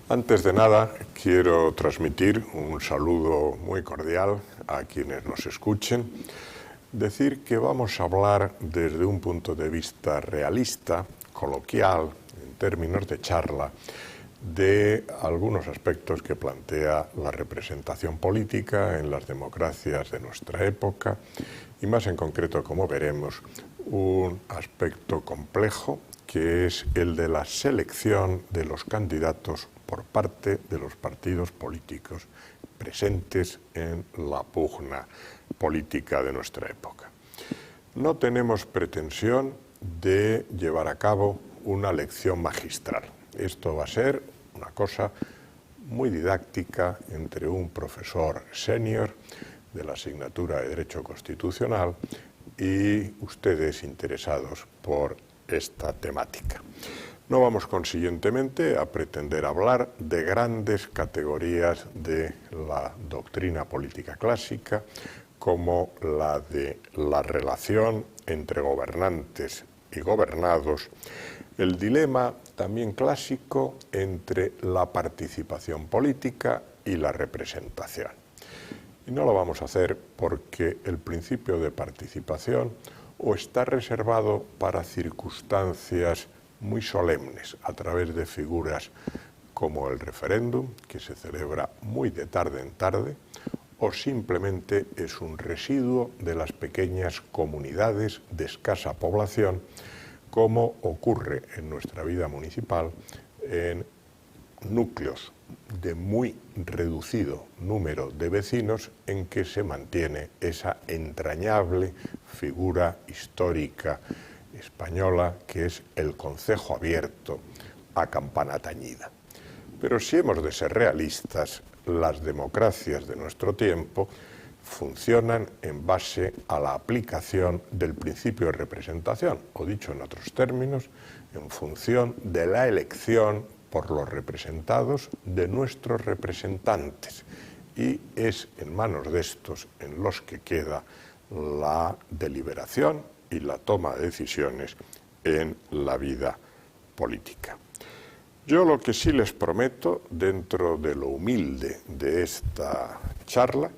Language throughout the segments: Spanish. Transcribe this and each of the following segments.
Antes de nada, quiero transmitir un saludo muy cordial a quienes nos escuchen. Decir que vamos a hablar desde un punto de vista realista, coloquial, en términos de charla, de algunos aspectos que plantea la representación política en las democracias de nuestra época y más en concreto, como veremos, un aspecto complejo que es el de la selección de los candidatos por parte de los partidos políticos presentes en la pugna política de nuestra época. No tenemos pretensión de llevar a cabo una lección magistral. Esto va a ser una cosa muy didáctica entre un profesor senior de la asignatura de Derecho Constitucional y ustedes interesados por esta temática. No vamos consiguientemente a pretender hablar de grandes categorías de la doctrina política clásica, como la de la relación entre gobernantes y gobernados, el dilema también clásico entre la participación política y la representación. Y no lo vamos a hacer porque el principio de participación o está reservado para circunstancias muy solemnes a través de figuras como el referéndum, que se celebra muy de tarde en tarde, o simplemente es un residuo de las pequeñas comunidades de escasa población, como ocurre en nuestra vida municipal en núcleos de muy reducido número de vecinos en que se mantiene esa entrañable figura histórica española que es el concejo abierto a campana tañida. Pero si hemos de ser realistas, las democracias de nuestro tiempo funcionan en base a la aplicación del principio de representación, o dicho en otros términos, en función de la elección por los representados de nuestros representantes. Y es en manos de estos en los que queda la deliberación y la toma de decisiones en la vida política. Yo lo que sí les prometo, dentro de lo humilde de esta charla,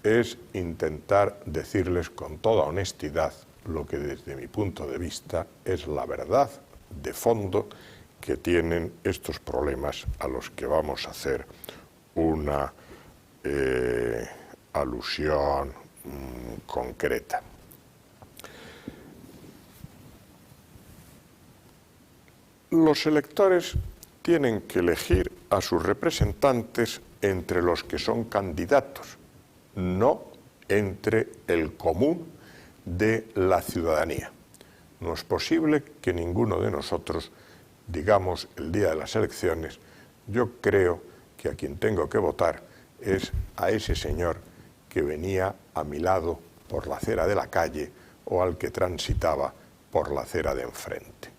es intentar decirles con toda honestidad lo que desde mi punto de vista es la verdad de fondo que tienen estos problemas a los que vamos a hacer una alusión concreta. Los electores tienen que elegir a sus representantes entre los que son candidatos, no entre el común de la ciudadanía. No es posible que ninguno de nosotros digamos el día de las elecciones: yo creo que a quien tengo que votar es a ese señor que venía a mi lado por la acera de la calle o al que transitaba por la acera de enfrente.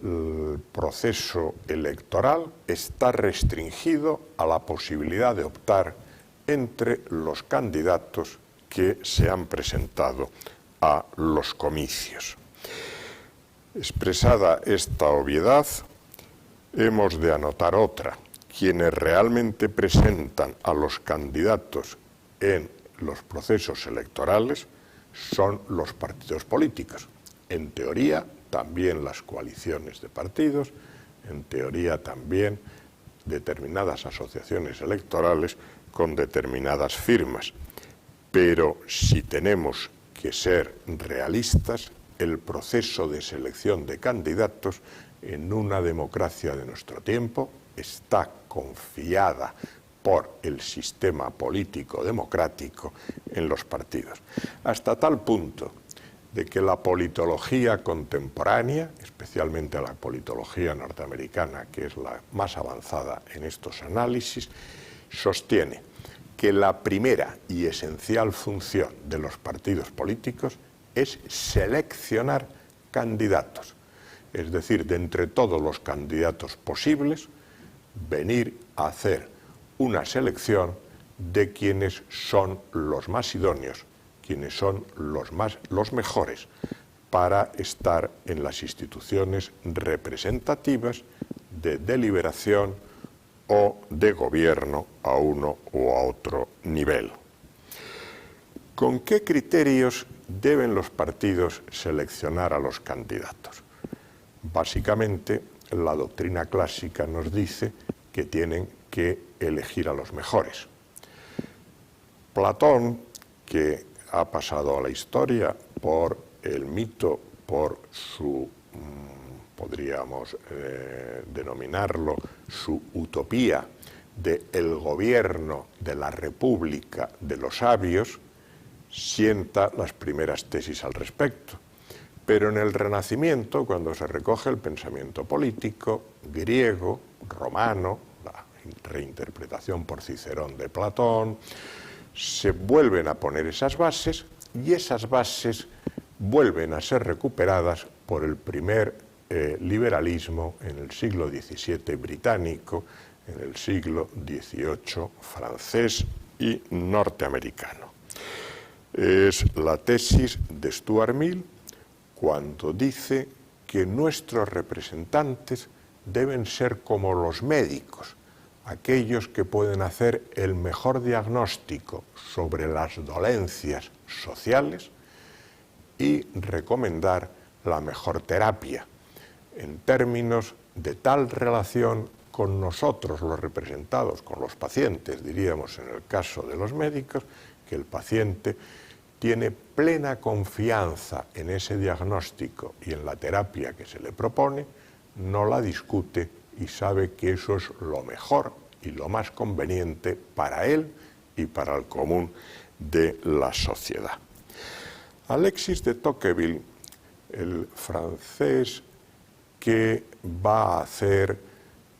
El proceso electoral está restringido a la posibilidad de optar entre los candidatos que se han presentado a los comicios. Expresada esta obviedad, hemos de anotar otra. Quienes realmente presentan a los candidatos en los procesos electorales son los partidos políticos. En teoría, también las coaliciones de partidos, en teoría también determinadas asociaciones electorales con determinadas firmas. Pero si tenemos que ser realistas, el proceso de selección de candidatos en una democracia de nuestro tiempo está confiada por el sistema político democrático en los partidos, hasta tal punto de que la politología contemporánea, especialmente la politología norteamericana, que es la más avanzada en estos análisis, sostiene que la primera y esencial función de los partidos políticos es seleccionar candidatos, es decir, de entre todos los candidatos posibles, venir a hacer una selección de quienes son los más idóneos, quienes son los mejores para estar en las instituciones representativas de deliberación o de gobierno a uno u a otro nivel. ¿Con qué criterios deben los partidos seleccionar a los candidatos? Básicamente, la doctrina clásica nos dice que tienen que elegir a los mejores. Platón, que ha pasado a la historia por el mito, por su, podríamos denominarlo, su utopía del gobierno de la República de los sabios, sienta las primeras tesis al respecto. Pero en el Renacimiento, cuando se recoge el pensamiento político griego, romano, la reinterpretación por Cicerón de Platón, se vuelven a poner esas bases y esas bases vuelven a ser recuperadas por el primer liberalismo en el siglo XVII británico, en el siglo XVIII francés y norteamericano. Es la tesis de Stuart Mill cuando dice que nuestros representantes deben ser como los médicos, aquellos que pueden hacer el mejor diagnóstico sobre las dolencias sociales y recomendar la mejor terapia, en términos de tal relación con nosotros, los representados, con los pacientes, diríamos en el caso de los médicos, que el paciente tiene plena confianza en ese diagnóstico y en la terapia que se le propone, no la discute y sabe que eso es lo mejor y lo más conveniente para él y para el común de la sociedad. Alexis de Tocqueville, el francés que va a hacer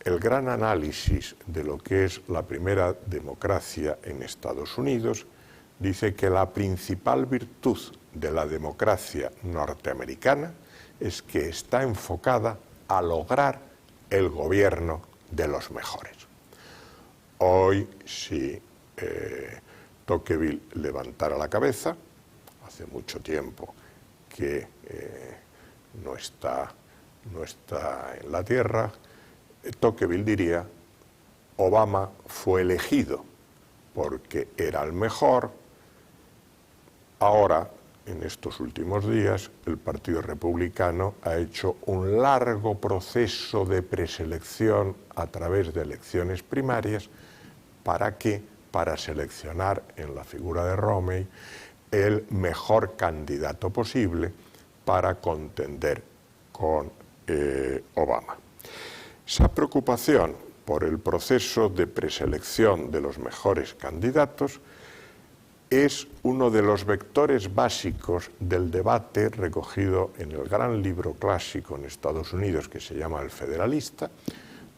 el gran análisis de lo que es la primera democracia en Estados Unidos, dice que la principal virtud de la democracia norteamericana es que está enfocada a lograr el gobierno de los mejores. Hoy, si Tocqueville levantara la cabeza, hace mucho tiempo que no está en la tierra, Tocqueville diría: Obama fue elegido porque era el mejor. Ahora, en estos últimos días, el Partido Republicano ha hecho un largo proceso de preselección a través de elecciones primarias. ¿Para qué? Para seleccionar en la figura de Romney el mejor candidato posible para contender con Obama. Esa preocupación por el proceso de preselección de los mejores candidatos es uno de los vectores básicos del debate recogido en el gran libro clásico en Estados Unidos que se llama El Federalista,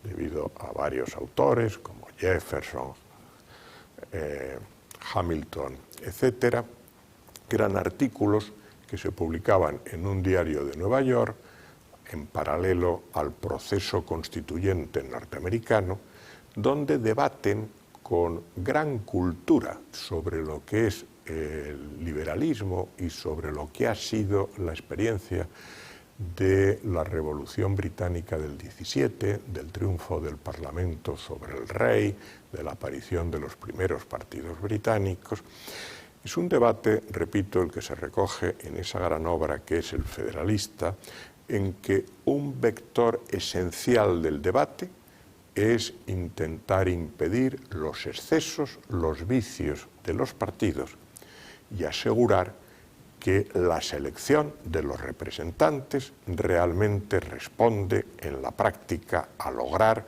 debido a varios autores como Jefferson, Hamilton, etcétera, que eran artículos que se publicaban en un diario de Nueva York en paralelo al proceso constituyente norteamericano, donde debaten con gran cultura sobre lo que es el liberalismo y sobre lo que ha sido la experiencia de la Revolución Británica del 17, del triunfo del Parlamento sobre el rey, de la aparición de los primeros partidos británicos. Es un debate, repito, el que se recoge en esa gran obra que es El Federalista, en que un vector esencial del debate es intentar impedir los excesos, los vicios de los partidos y asegurar que la selección de los representantes realmente responde en la práctica a lograr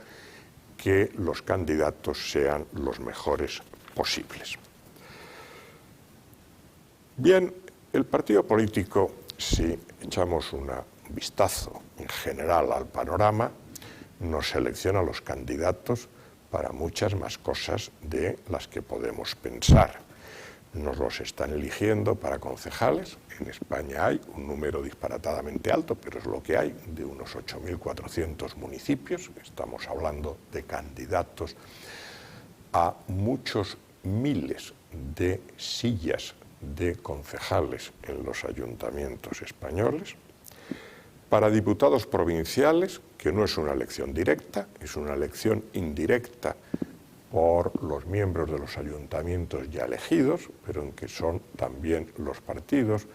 que los candidatos sean los mejores posibles. Bien, el partido político, si echamos un vistazo en general al panorama, nos selecciona los candidatos para muchas más cosas de las que podemos pensar. Nos los están eligiendo para concejales. En España hay un número disparatadamente alto, pero es lo que hay, de unos 8.400 municipios. Estamos hablando de candidatos a muchos miles de sillas de concejales en los ayuntamientos españoles. Para diputados provinciales, que no es una elección directa, es una elección indirecta por los miembros de los ayuntamientos ya elegidos, pero en que son también los partidos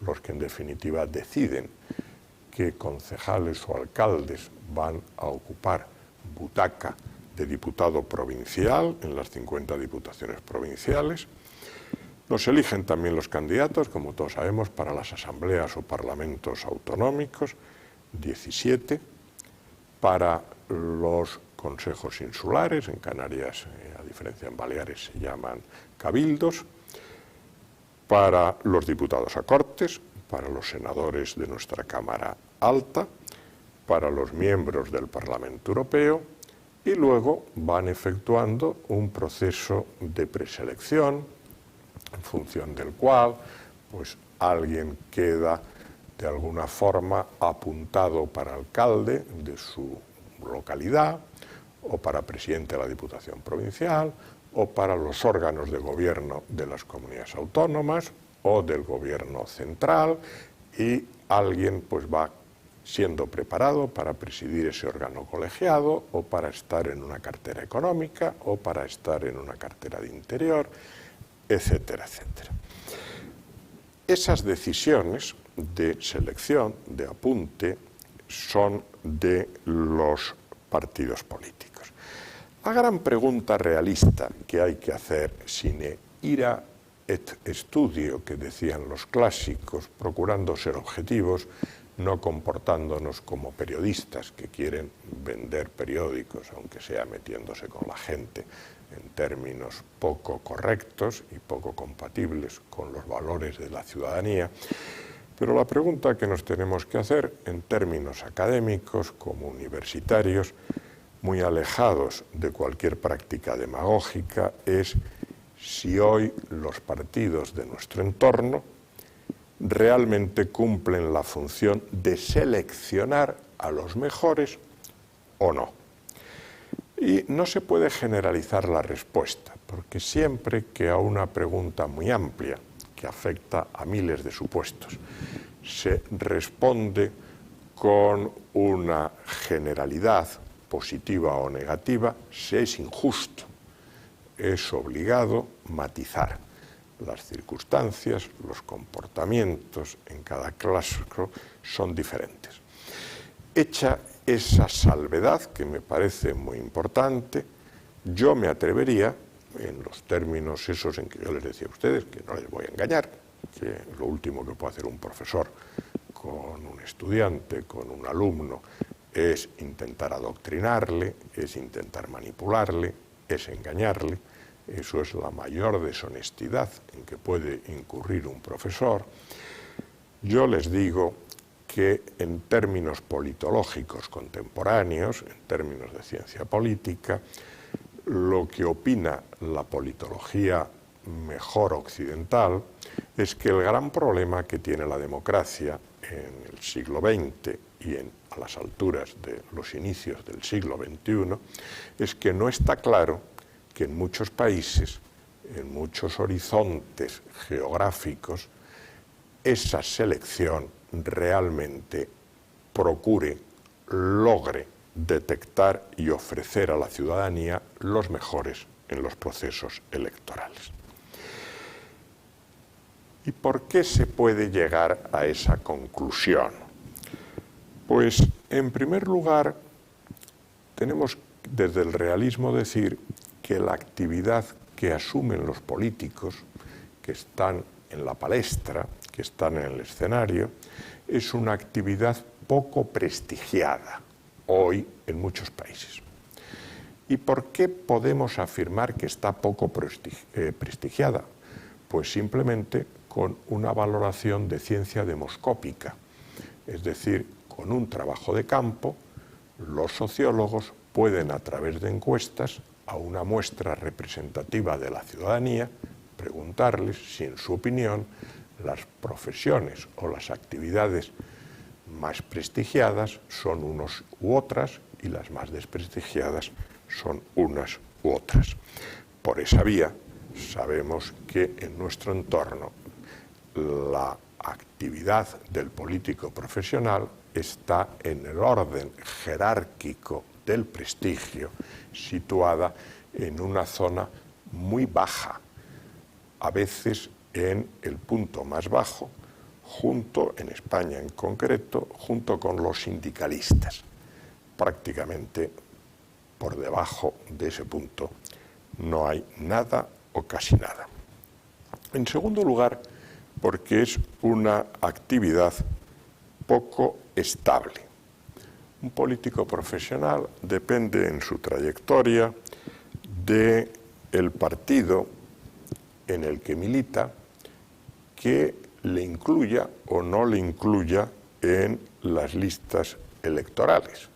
los que en definitiva deciden qué concejales o alcaldes van a ocupar butaca de diputado provincial en las 50 diputaciones provinciales. Nos eligen también los candidatos, como todos sabemos, para las asambleas o parlamentos autonómicos, 17, para los consejos insulares, en Canarias, a diferencia en Baleares, se llaman cabildos, para los diputados a Cortes, para los senadores de nuestra Cámara Alta, para los miembros del Parlamento Europeo, y luego van efectuando un proceso de preselección, en función del cual pues, alguien queda de alguna forma apuntado para alcalde de su localidad, o para presidente de la Diputación Provincial, o para los órganos de gobierno de las comunidades autónomas, o del gobierno central, y alguien pues va siendo preparado para presidir ese órgano colegiado, o para estar en una cartera económica, o para estar en una cartera de interior, etcétera, etcétera. Esas decisiones de selección, de apunte, son de los partidos políticos. La gran pregunta realista que hay que hacer, sine ira et studio, que decían los clásicos, procurando ser objetivos, no comportándonos como periodistas que quieren vender periódicos, aunque sea metiéndose con la gente en términos poco correctos y poco compatibles con los valores de la ciudadanía. Pero la pregunta que nos tenemos que hacer en términos académicos, como universitarios, muy alejados de cualquier práctica demagógica, es si hoy los partidos de nuestro entorno realmente cumplen la función de seleccionar a los mejores o no. Y no se puede generalizar la respuesta, porque siempre que a una pregunta muy amplia, que afecta a miles de supuestos, se responde con una generalidad positiva o negativa, se es injusto. Es obligado matizar las circunstancias, los comportamientos en cada caso son diferentes. Hecha esa salvedad, que me parece muy importante, yo me atrevería, en los términos esos en que yo les decía a ustedes, que no les voy a engañar, que lo último que puede hacer un profesor con un estudiante, con un alumno, es intentar adoctrinarle, es intentar manipularle, es engañarle. Eso es la mayor deshonestidad en que puede incurrir un profesor. Yo les digo que en términos politológicos contemporáneos, en términos de ciencia política, lo que opina la politología mejor occidental es que el gran problema que tiene la democracia en el siglo XX y a las alturas de los inicios del siglo XXI es que no está claro que en muchos países, en muchos horizontes geográficos, esa selección realmente procure, logre detectar y ofrecer a la ciudadanía los mejores en los procesos electorales. ¿Y por qué se puede llegar a esa conclusión? Pues, en primer lugar, tenemos desde el realismo decir que la actividad que asumen los políticos, que están en la palestra, que están en el escenario, es una actividad poco prestigiada hoy en muchos países. ¿Y por qué podemos afirmar que está poco prestigiada? Pues simplemente con una valoración de ciencia demoscópica, es decir, con un trabajo de campo, los sociólogos pueden, a través de encuestas, a una muestra representativa de la ciudadanía, preguntarles si, en su opinión, las profesiones o las actividades más prestigiadas son unos u otras y las más desprestigiadas son unas u otras. Por esa vía sabemos que en nuestro entorno la actividad del político profesional está en el orden jerárquico del prestigio, situada en una zona muy baja, a veces en el punto más bajo, en España en concreto, junto con los sindicalistas. Prácticamente por debajo de ese punto no hay nada o casi nada. En segundo lugar, porque es una actividad poco estable. Un político profesional depende en su trayectoria del partido en el que milita, que le incluya o no le incluya en las listas electorales.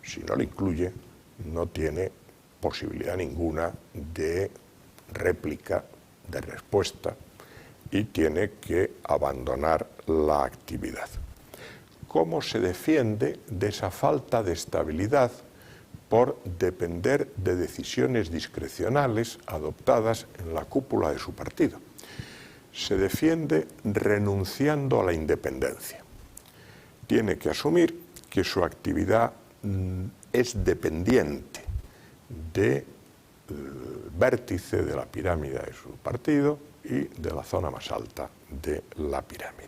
Si no le incluye, no tiene posibilidad ninguna de réplica, de respuesta, y tiene que abandonar la actividad. ¿Cómo se defiende de esa falta de estabilidad por depender de decisiones discrecionales adoptadas en la cúpula de su partido? Se defiende renunciando a la independencia. Tiene que asumir que su actividad es dependiente del vértice de la pirámide de su partido y de la zona más alta de la pirámide.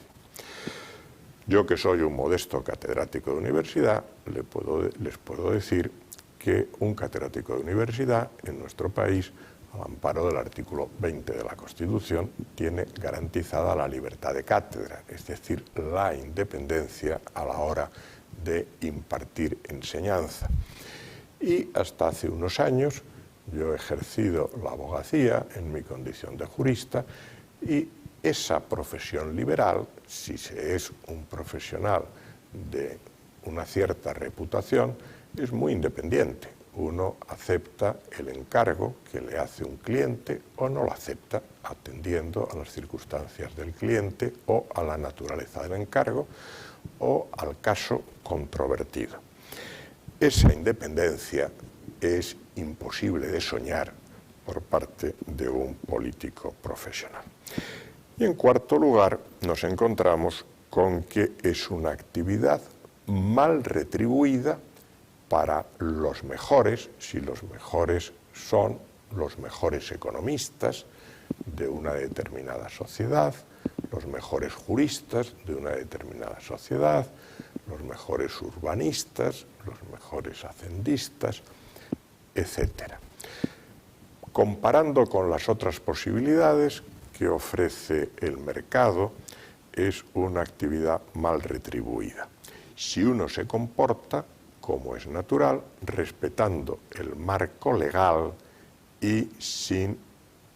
Yo, que soy un modesto catedrático de universidad, les puedo decir que un catedrático de universidad en nuestro país, al amparo del artículo 20 de la Constitución, tiene garantizada la libertad de cátedra, es decir, la independencia a la hora de impartir enseñanza. Y hasta hace unos años yo he ejercido la abogacía en mi condición de jurista, y esa profesión liberal, si se es un profesional de una cierta reputación, es muy independiente. Uno acepta el encargo que le hace un cliente o no lo acepta, atendiendo a las circunstancias del cliente o a la naturaleza del encargo o al caso controvertido. Esa independencia es imposible de soñar por parte de un político profesional. Y en cuarto lugar, nos encontramos con que es una actividad mal retribuida para los mejores, si los mejores son los mejores economistas de una determinada sociedad, los mejores juristas de una determinada sociedad, los mejores urbanistas, los mejores hacendistas, etc. Comparando con las otras posibilidades que ofrece el mercado, es una actividad mal retribuida. Si uno se comporta, como es natural, respetando el marco legal y sin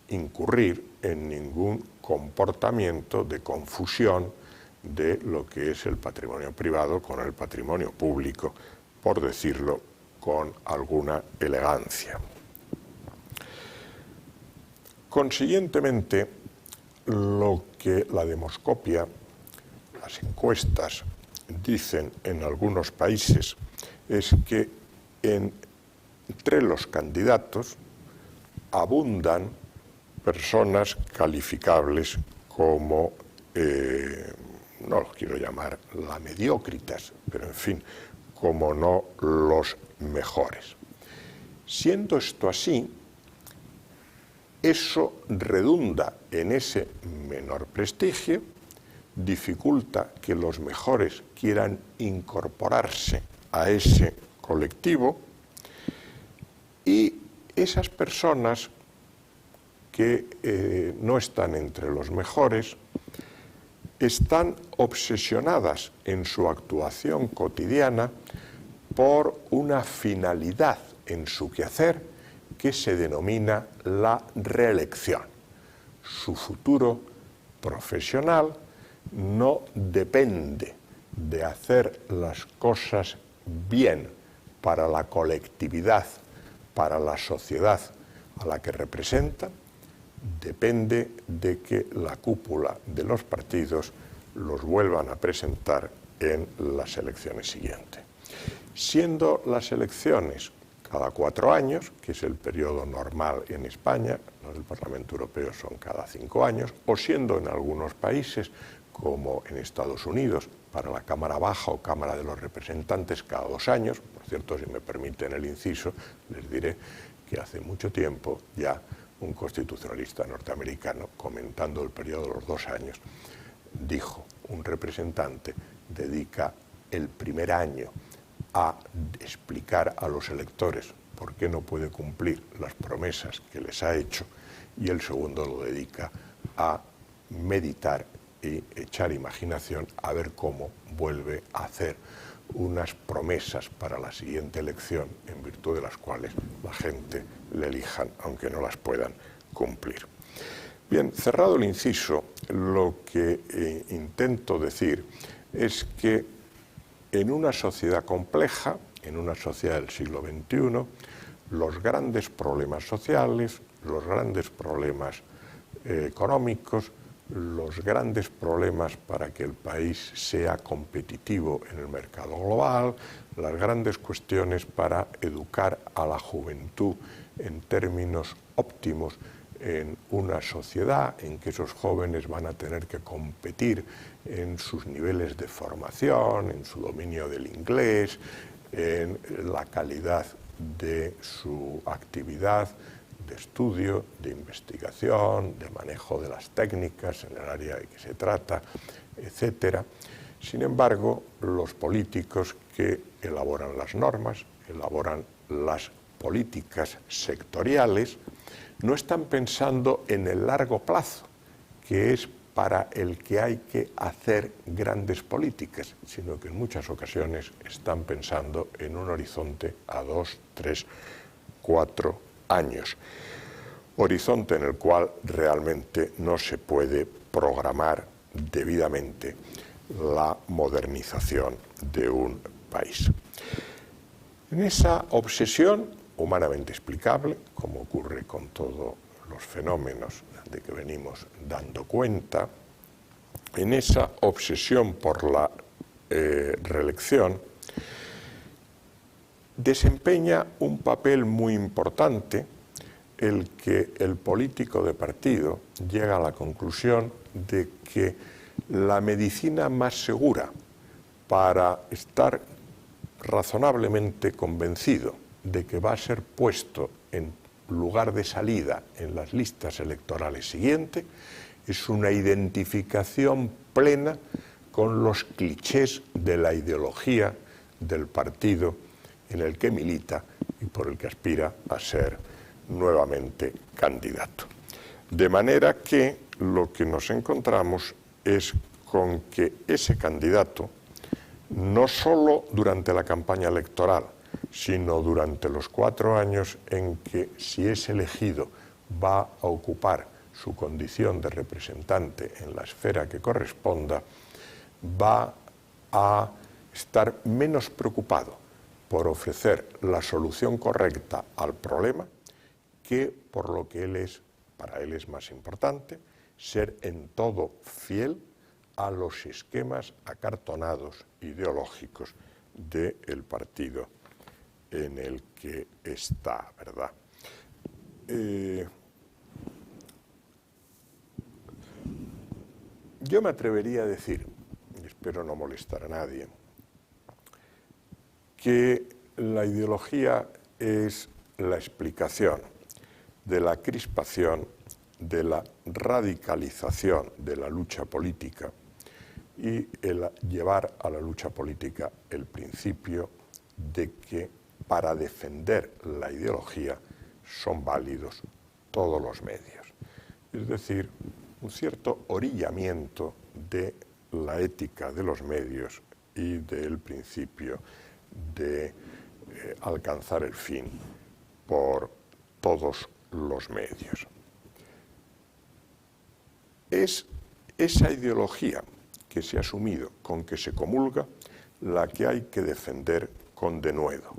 incurrir en ningún comportamiento de confusión de lo que es el patrimonio privado con el patrimonio público, por decirlo con alguna elegancia. Consiguientemente, lo que la demoscopia, las encuestas, dicen en algunos países es que entre los candidatos abundan personas calificables como, no los quiero llamar la mediócritas, pero en fin, como no los mejores. Siendo esto así, eso redunda en ese menor prestigio, dificulta que los mejores quieran incorporarse a ese colectivo, y esas personas que no están entre los mejores están obsesionadas en su actuación cotidiana por una finalidad en su quehacer que se denomina la reelección. Su futuro profesional no depende de hacer las cosas bien para la colectividad, para la sociedad a la que representan, depende de que la cúpula de los partidos los vuelvan a presentar en las elecciones siguientes. Siendo las elecciones cada 4 años, que es el periodo normal en España, los del Parlamento Europeo son cada 5 años, o siendo en algunos países como en Estados Unidos, para la Cámara Baja o Cámara de los Representantes cada 2 años. Por cierto, si me permiten el inciso, les diré que hace mucho tiempo ya un constitucionalista norteamericano, comentando el periodo de los 2 años, dijo: un representante dedica el primer año a explicar a los electores por qué no puede cumplir las promesas que les ha hecho, y el segundo lo dedica a meditar y echar imaginación a ver cómo vuelve a hacer unas promesas para la siguiente elección, en virtud de las cuales la gente le elijan, aunque no las puedan cumplir. Bien, cerrado el inciso, lo que intento decir es que en una sociedad compleja, en una sociedad del siglo XXI, los grandes problemas sociales, los grandes problemas económicos, los grandes problemas para que el país sea competitivo en el mercado global, las grandes cuestiones para educar a la juventud en términos óptimos en una sociedad en que esos jóvenes van a tener que competir en sus niveles de formación, en su dominio del inglés, en la calidad de su actividad de estudio, de investigación, de manejo de las técnicas en el área de que se trata, etc. Sin embargo, los políticos que elaboran las normas, elaboran las políticas sectoriales, no están pensando en el largo plazo, que es para el que hay que hacer grandes políticas, sino que en muchas ocasiones están pensando en un horizonte a 2, 3, 4 años. Horizonte en el cual realmente no se puede programar debidamente la modernización de un país. En esa obsesión humanamente explicable, como ocurre con todos los fenómenos de que venimos dando cuenta, en esa obsesión por la reelección, desempeña un papel muy importante el que el político de partido llega a la conclusión de que la medicina más segura para estar razonablemente convencido de que va a ser puesto en lugar de salida en las listas electorales siguientes es una identificación plena con los clichés de la ideología del partido en el que milita y por el que aspira a ser nuevamente candidato. De manera que lo que nos encontramos es con que ese candidato, no solo durante la campaña electoral, sino durante los 4 años en que, si es elegido, va a ocupar su condición de representante en la esfera que corresponda, va a estar menos preocupado por ofrecer la solución correcta al problema que por lo que para él es más importante, ser en todo fiel a los esquemas acartonados ideológicos del partido en el que está, ¿verdad? Yo me atrevería a decir, y espero no molestar a nadie, que la ideología es la explicación de la crispación, de la radicalización de la lucha política y el llevar a la lucha política el principio de que para defender la ideología son válidos todos los medios. Es decir, un cierto orillamiento de la ética de los medios y del principio de alcanzar el fin por todos los medios. Es esa ideología que se ha asumido, con que se comulga, la que hay que defender con denuedo.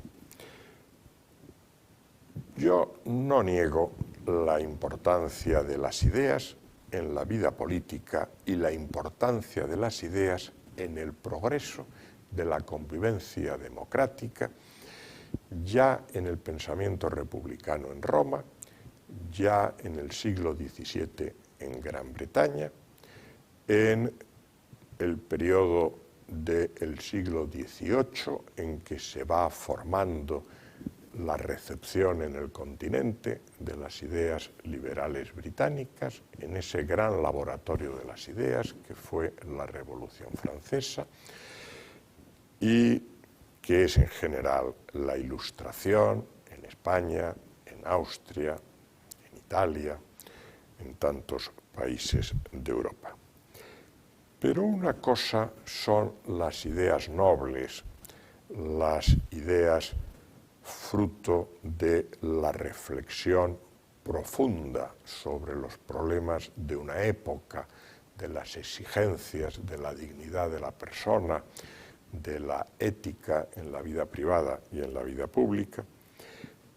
Yo no niego la importancia de las ideas en la vida política y la importancia de las ideas en el progreso de la convivencia democrática, ya en el pensamiento republicano en Roma, ya en el siglo XVII en Gran Bretaña, en el periodo del siglo XVIII en que se va formando la recepción en el continente de las ideas liberales británicas, en ese gran laboratorio de las ideas que fue la Revolución Francesa y que es en general la Ilustración en España, en Austria, en Italia, en tantos países de Europa. Pero una cosa son las ideas nobles, las ideas fruto de la reflexión profunda sobre los problemas de una época, de las exigencias de la dignidad de la persona, de la ética en la vida privada y en la vida pública,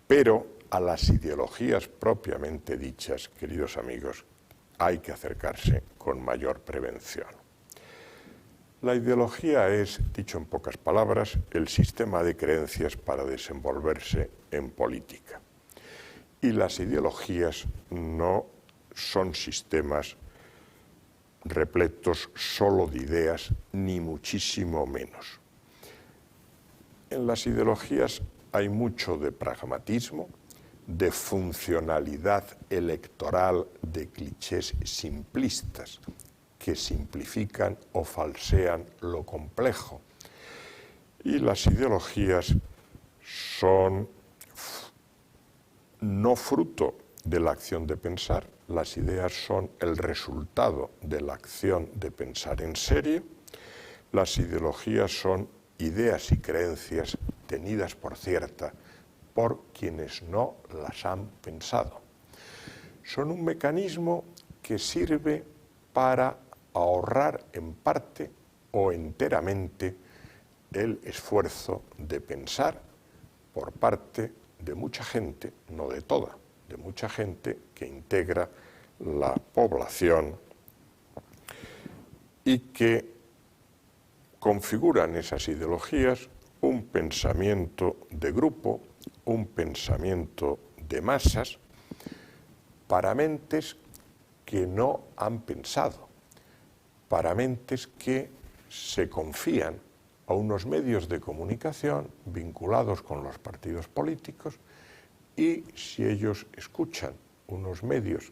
pero a las ideologías propiamente dichas, queridos amigos, hay que acercarse con mayor prevención. La ideología es, dicho en pocas palabras, el sistema de creencias para desenvolverse en política. Y las ideologías no son sistemas repletos solo de ideas, ni muchísimo menos. En las ideologías hay mucho de pragmatismo, de funcionalidad electoral, de clichés simplistas que simplifican o falsean lo complejo. Y las ideologías son no fruto de la acción de pensar, las ideas son el resultado de la acción de pensar en serio, las ideologías son ideas y creencias tenidas por cierta por quienes no las han pensado. Son un mecanismo que sirve para ahorrar en parte o enteramente el esfuerzo de pensar por parte de mucha gente, no de toda, de mucha gente que integra la población y que configuran esas ideologías un pensamiento de grupo, un pensamiento de masas, para mentes que no han pensado, para mentes que se confían a unos medios de comunicación vinculados con los partidos políticos y si ellos escuchan unos medios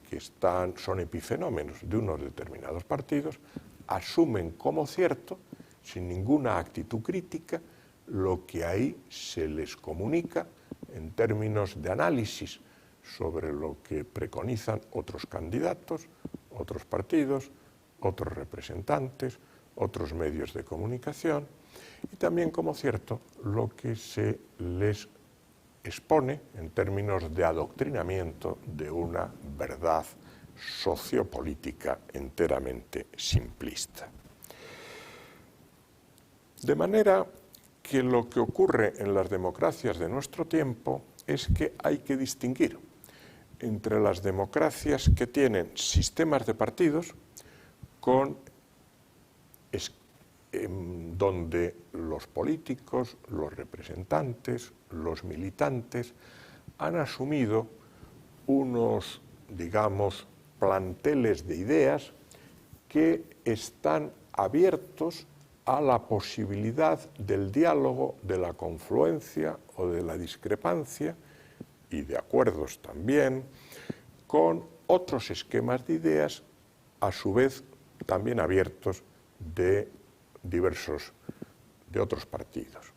que son epifenómenos de unos determinados partidos, asumen como cierto, sin ninguna actitud crítica, lo que ahí se les comunica en términos de análisis sobre lo que preconizan otros candidatos, otros partidos, otros representantes, otros medios de comunicación, y también como cierto lo que se les expone en términos de adoctrinamiento de una verdad sociopolítica enteramente simplista. De manera que lo que ocurre en las democracias de nuestro tiempo es que hay que distinguir entre las democracias que tienen sistemas de partidos donde los políticos, los representantes, los militantes han asumido unos, digamos, planteles de ideas que están abiertos a la posibilidad del diálogo, de la confluencia o de la discrepancia y de acuerdos también con otros esquemas de ideas, a su vez también abiertos de otros partidos.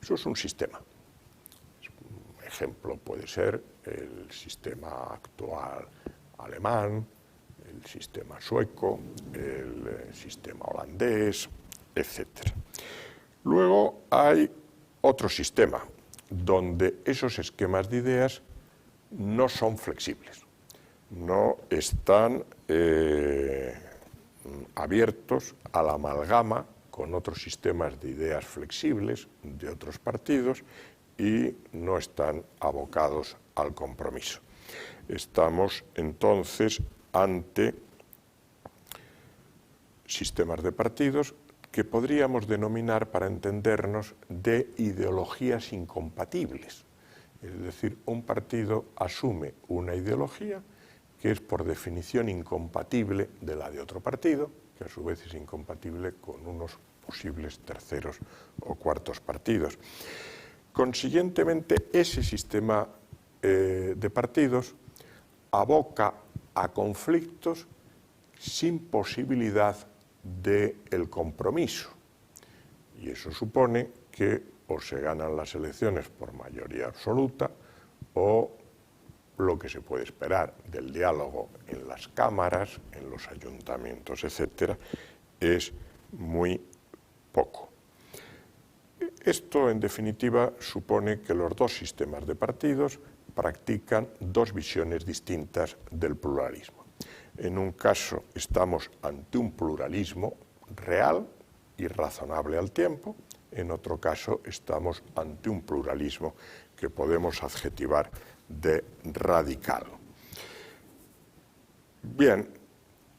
Eso es un sistema. Un ejemplo puede ser el sistema actual alemán, el sistema sueco, el sistema holandés, etc. Luego hay otro sistema donde esos esquemas de ideas no son flexibles, no están abiertos a la amalgama con otros sistemas de ideas flexibles de otros partidos y no están abocados al compromiso. Estamos entonces ante sistemas de partidos que podríamos denominar, para entendernos, de ideologías incompatibles. Es decir, un partido asume una ideología que es por definición incompatible de la de otro partido, que a su vez es incompatible con unos posibles terceros o cuartos partidos. Consiguientemente, ese sistema de partidos aboca a conflictos sin posibilidad del compromiso. Y eso supone que o se ganan las elecciones por mayoría absoluta o lo que se puede esperar del diálogo en las cámaras, en los ayuntamientos, etcétera, es muy poco. Esto, en definitiva, supone que los dos sistemas de partidos practican dos visiones distintas del pluralismo. En un caso estamos ante un pluralismo real y razonable al tiempo, en otro caso estamos ante un pluralismo que podemos adjetivar de radical. Bien,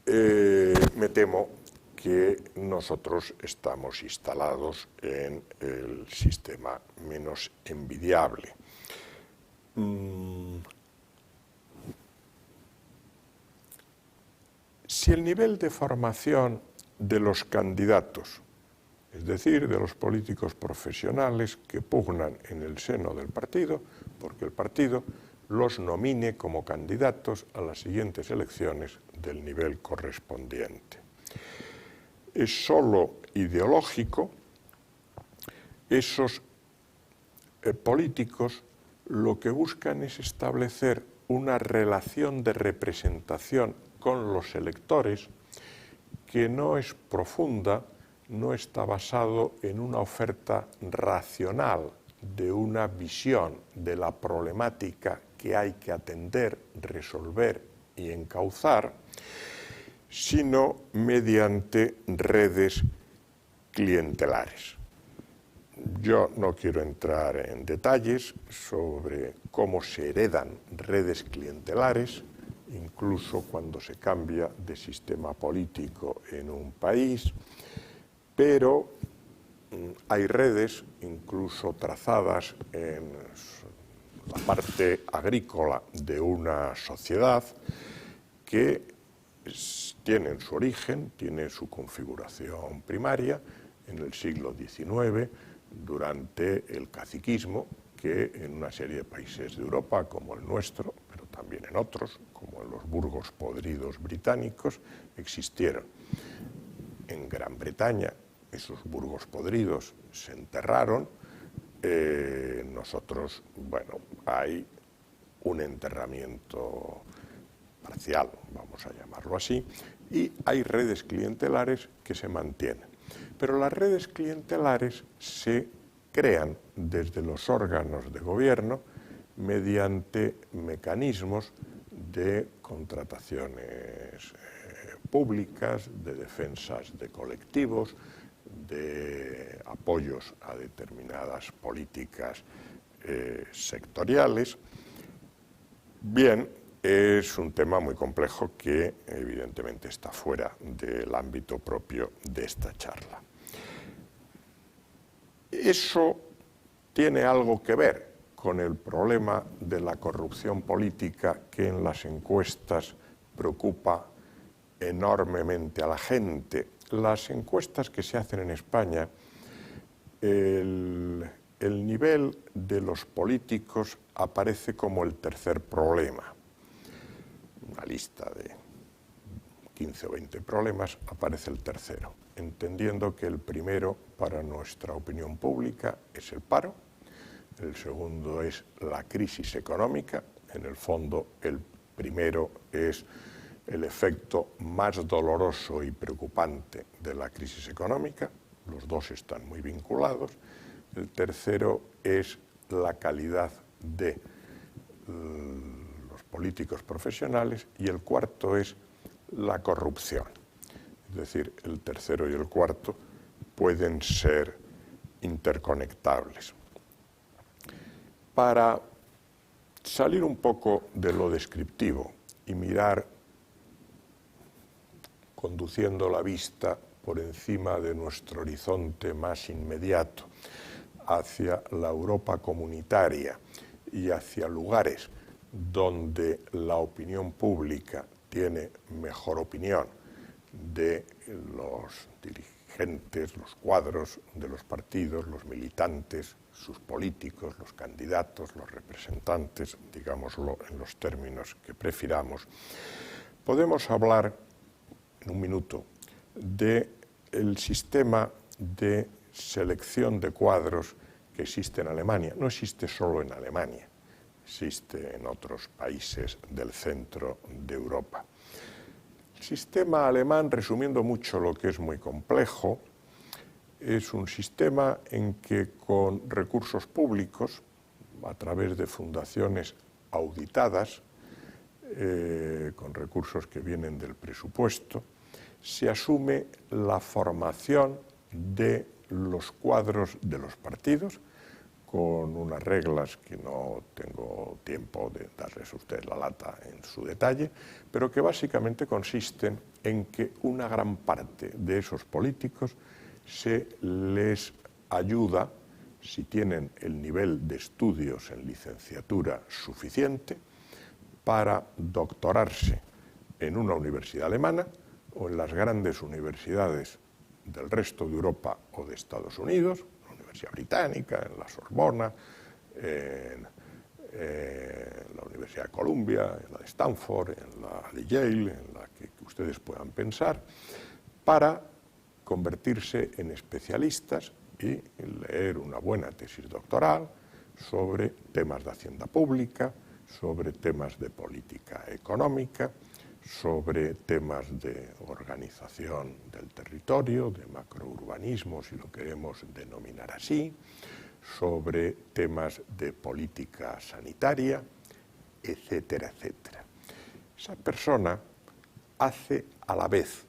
me temo que nosotros estamos instalados en el sistema menos envidiable. Si el nivel de formación de los candidatos, es decir, de los políticos profesionales que pugnan en el seno del partido, porque el partido los nomine como candidatos a las siguientes elecciones del nivel correspondiente, es solo ideológico, esos políticos lo que buscan es establecer una relación de representación con los electores que no es profunda, no está basado en una oferta racional de una visión de la problemática que hay que atender, resolver y encauzar, sino mediante redes clientelares. Yo no quiero entrar en detalles sobre cómo se heredan redes clientelares, incluso cuando se cambia de sistema político en un país, pero hay redes, incluso trazadas en la parte agrícola de una sociedad, que tienen su origen, tienen su configuración primaria en el siglo XIX, durante el caciquismo, que en una serie de países de Europa, como el nuestro, pero también en otros, como en los burgos podridos británicos, existieron. En Gran Bretaña, esos burgos podridos se enterraron. Nosotros, bueno, hay un enterramiento parcial, vamos a llamarlo así, y hay redes clientelares que se mantienen. Pero las redes clientelares se crean desde los órganos de gobierno mediante mecanismos de contrataciones públicas, de defensas de colectivos, de apoyos a determinadas políticas sectoriales. Bien, es un tema muy complejo que evidentemente está fuera del ámbito propio de esta charla. Eso tiene algo que ver con el problema de la corrupción política que en las encuestas preocupa enormemente a la gente. Las encuestas que se hacen en España, el nivel de los políticos aparece como el tercer problema. Una lista de 15 o 20 problemas, aparece el tercero, entendiendo que el primero para nuestra opinión pública es el paro, el segundo es la crisis económica, en el fondo el primero es el efecto más doloroso y preocupante de la crisis económica, los dos están muy vinculados, el tercero es la calidad de los políticos profesionales y el cuarto es la corrupción. Es decir, el tercero y el cuarto pueden ser interconectables. Para salir un poco de lo descriptivo y mirar conduciendo la vista por encima de nuestro horizonte más inmediato hacia la Europa comunitaria y hacia lugares donde la opinión pública tiene mejor opinión de los dirigentes, los cuadros de los partidos, los militantes, sus políticos, los candidatos, los representantes, digámoslo en los términos que prefiramos. Podemos hablar en un minuto del sistema de selección de cuadros que existe en Alemania. No existe solo en Alemania, existe en otros países del centro de Europa. El sistema alemán, resumiendo mucho lo que es muy complejo, es un sistema en que con recursos públicos, a través de fundaciones auditadas, con recursos que vienen del presupuesto, se asume la formación de los cuadros de los partidos, con unas reglas que no tengo tiempo de darles a ustedes la lata en su detalle, pero que básicamente consisten en que una gran parte de esos políticos se les ayuda, si tienen el nivel de estudios en licenciatura suficiente, para doctorarse en una universidad alemana o en las grandes universidades del resto de Europa o de Estados Unidos, la Universidad Británica, en la Sorbona, en la Universidad de Columbia, en la de Stanford, en la de Yale, en la que ustedes puedan pensar, para convertirse en especialistas y leer una buena tesis doctoral sobre temas de hacienda pública, sobre temas de política económica, sobre temas de organización del territorio, de macrourbanismo, si lo queremos denominar así, sobre temas de política sanitaria, etcétera, etcétera. Esa persona hace a la vez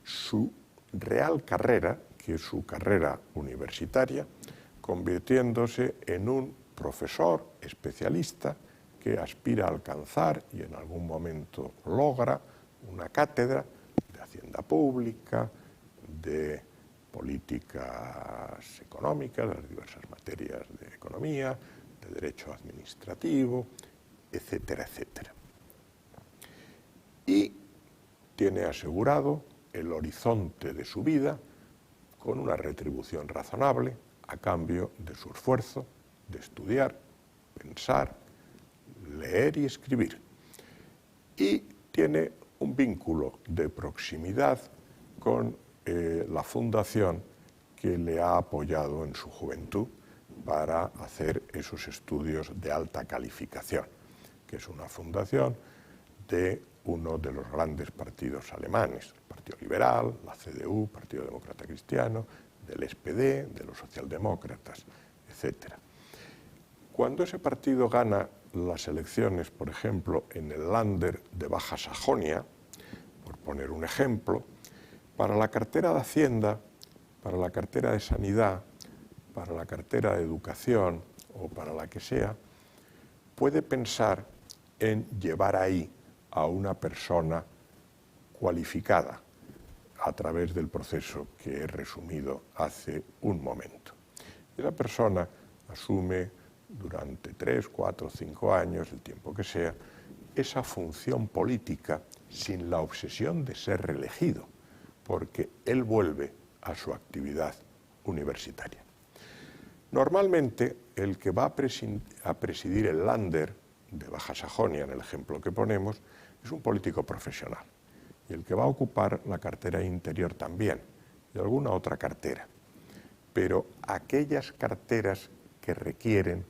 su real carrera, que es su carrera universitaria, convirtiéndose en un profesor especialista que aspira a alcanzar y en algún momento logra una cátedra de hacienda pública, de políticas económicas, de las diversas materias de economía, de derecho administrativo, etcétera, etcétera. Y tiene asegurado el horizonte de su vida con una retribución razonable a cambio de su esfuerzo de estudiar, pensar, leer y escribir. Y tiene un vínculo de proximidad con la fundación que le ha apoyado en su juventud para hacer esos estudios de alta calificación, que es una fundación de uno de los grandes partidos alemanes, el Partido Liberal, la CDU, Partido Demócrata Cristiano, del SPD, de los socialdemócratas, etc. Cuando ese partido gana las elecciones, por ejemplo, en el Länder de Baja Sajonia, por poner un ejemplo, para la cartera de Hacienda, para la cartera de Sanidad, para la cartera de Educación o para la que sea, puede pensar en llevar ahí a una persona cualificada a través del proceso que he resumido hace un momento. Y la persona asume durante 3, 4, 5 años, el tiempo que sea, esa función política sin la obsesión de ser reelegido, porque él vuelve a su actividad universitaria. Normalmente, el que va a presidir el Länder de Baja Sajonia, en el ejemplo que ponemos, es un político profesional. Y el que va a ocupar la cartera interior también, y alguna otra cartera. Pero aquellas carteras que requieren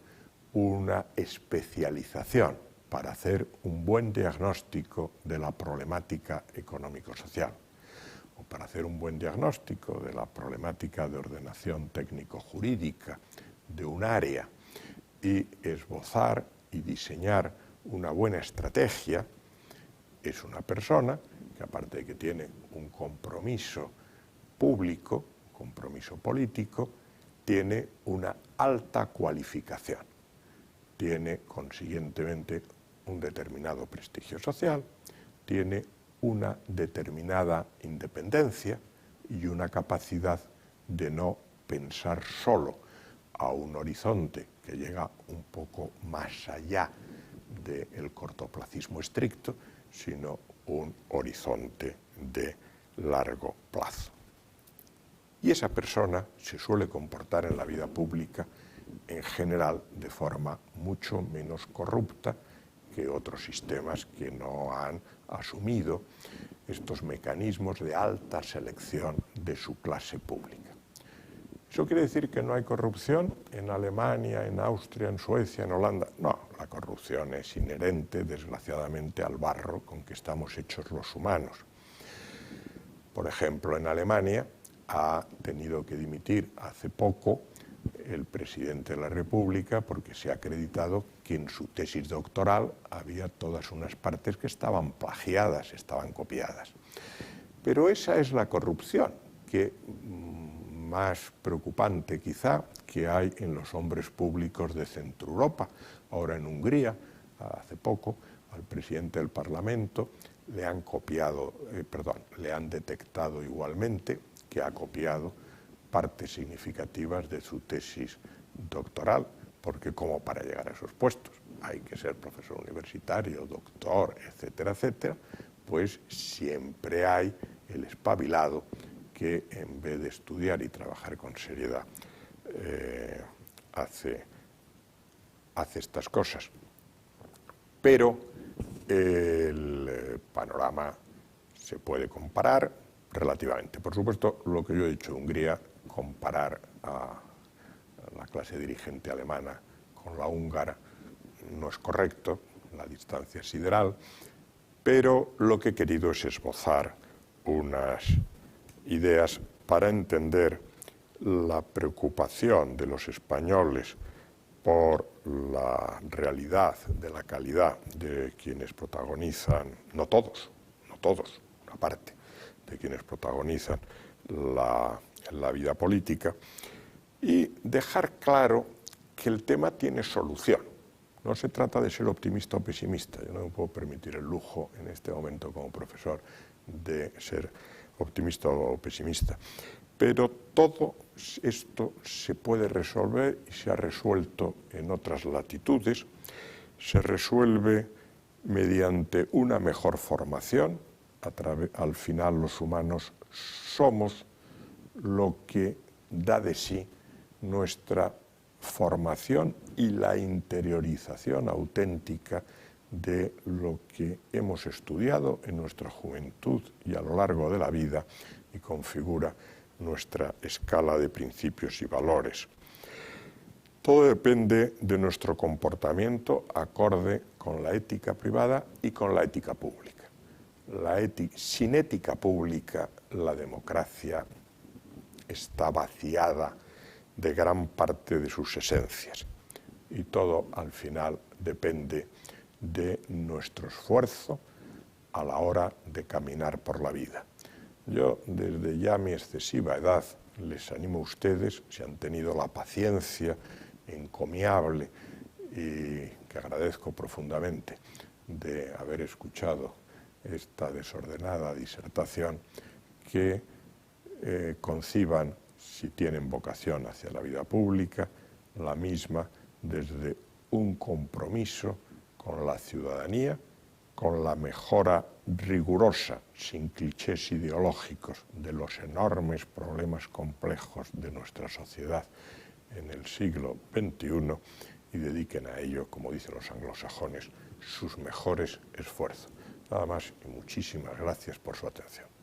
una especialización para hacer un buen diagnóstico de la problemática económico-social, o para hacer un buen diagnóstico de la problemática de ordenación técnico-jurídica de un área y esbozar y diseñar una buena estrategia, es una persona que, aparte de que tiene un compromiso público, compromiso político, tiene una alta cualificación, tiene consiguientemente un determinado prestigio social, tiene una determinada independencia y una capacidad de no pensar solo a un horizonte que llega un poco más allá del cortoplacismo estricto, sino un horizonte de largo plazo. Y esa persona se suele comportar en la vida pública en general de forma mucho menos corrupta que otros sistemas que no han asumido estos mecanismos de alta selección de su clase pública. ¿Eso quiere decir que no hay corrupción en Alemania, en Austria, en Suecia, en Holanda? No, la corrupción es inherente, desgraciadamente, al barro con que estamos hechos los humanos. Por ejemplo, en Alemania ha tenido que dimitir hace poco el presidente de la República porque se ha acreditado que en su tesis doctoral había todas unas partes que estaban plagiadas, estaban copiadas. Pero esa es la corrupción que más preocupante quizá que hay en los hombres públicos de Centro Europa. Ahora en Hungría, hace poco, al presidente del Parlamento le han le han detectado igualmente que ha copiado partes significativas de su tesis doctoral, porque como para llegar a esos puestos hay que ser profesor universitario, doctor, etcétera, etcétera, pues siempre hay el espabilado que en vez de estudiar y trabajar con seriedad hace estas cosas. Pero el panorama se puede comparar relativamente. Por supuesto, lo que yo he dicho de Hungría, comparar a la clase dirigente alemana con la húngara no es correcto, la distancia es sideral, pero lo que he querido es esbozar unas ideas para entender la preocupación de los españoles por la realidad de la calidad de quienes protagonizan, no todos, una parte de quienes protagonizan la vida política, y dejar claro que el tema tiene solución. No se trata de ser optimista o pesimista. Yo no me puedo permitir el lujo en este momento como profesor de ser optimista o pesimista. Pero todo esto se puede resolver y se ha resuelto en otras latitudes. Se resuelve mediante una mejor formación. Al final los humanos somos lo que da de sí nuestra formación y la interiorización auténtica de lo que hemos estudiado en nuestra juventud y a lo largo de la vida y configura nuestra escala de principios y valores. Todo depende de nuestro comportamiento acorde con la ética privada y con la ética pública. Sin ética pública, la democracia está vaciada de gran parte de sus esencias y todo al final depende de nuestro esfuerzo a la hora de caminar por la vida. Yo, desde ya mi excesiva edad, les animo a ustedes, si han tenido la paciencia encomiable y que agradezco profundamente de haber escuchado esta desordenada disertación, que conciban, si tienen vocación hacia la vida pública, la misma desde un compromiso con la ciudadanía, con la mejora rigurosa, sin clichés ideológicos, de los enormes problemas complejos de nuestra sociedad en el siglo XXI y dediquen a ello, como dicen los anglosajones, sus mejores esfuerzos. Nada más y muchísimas gracias por su atención.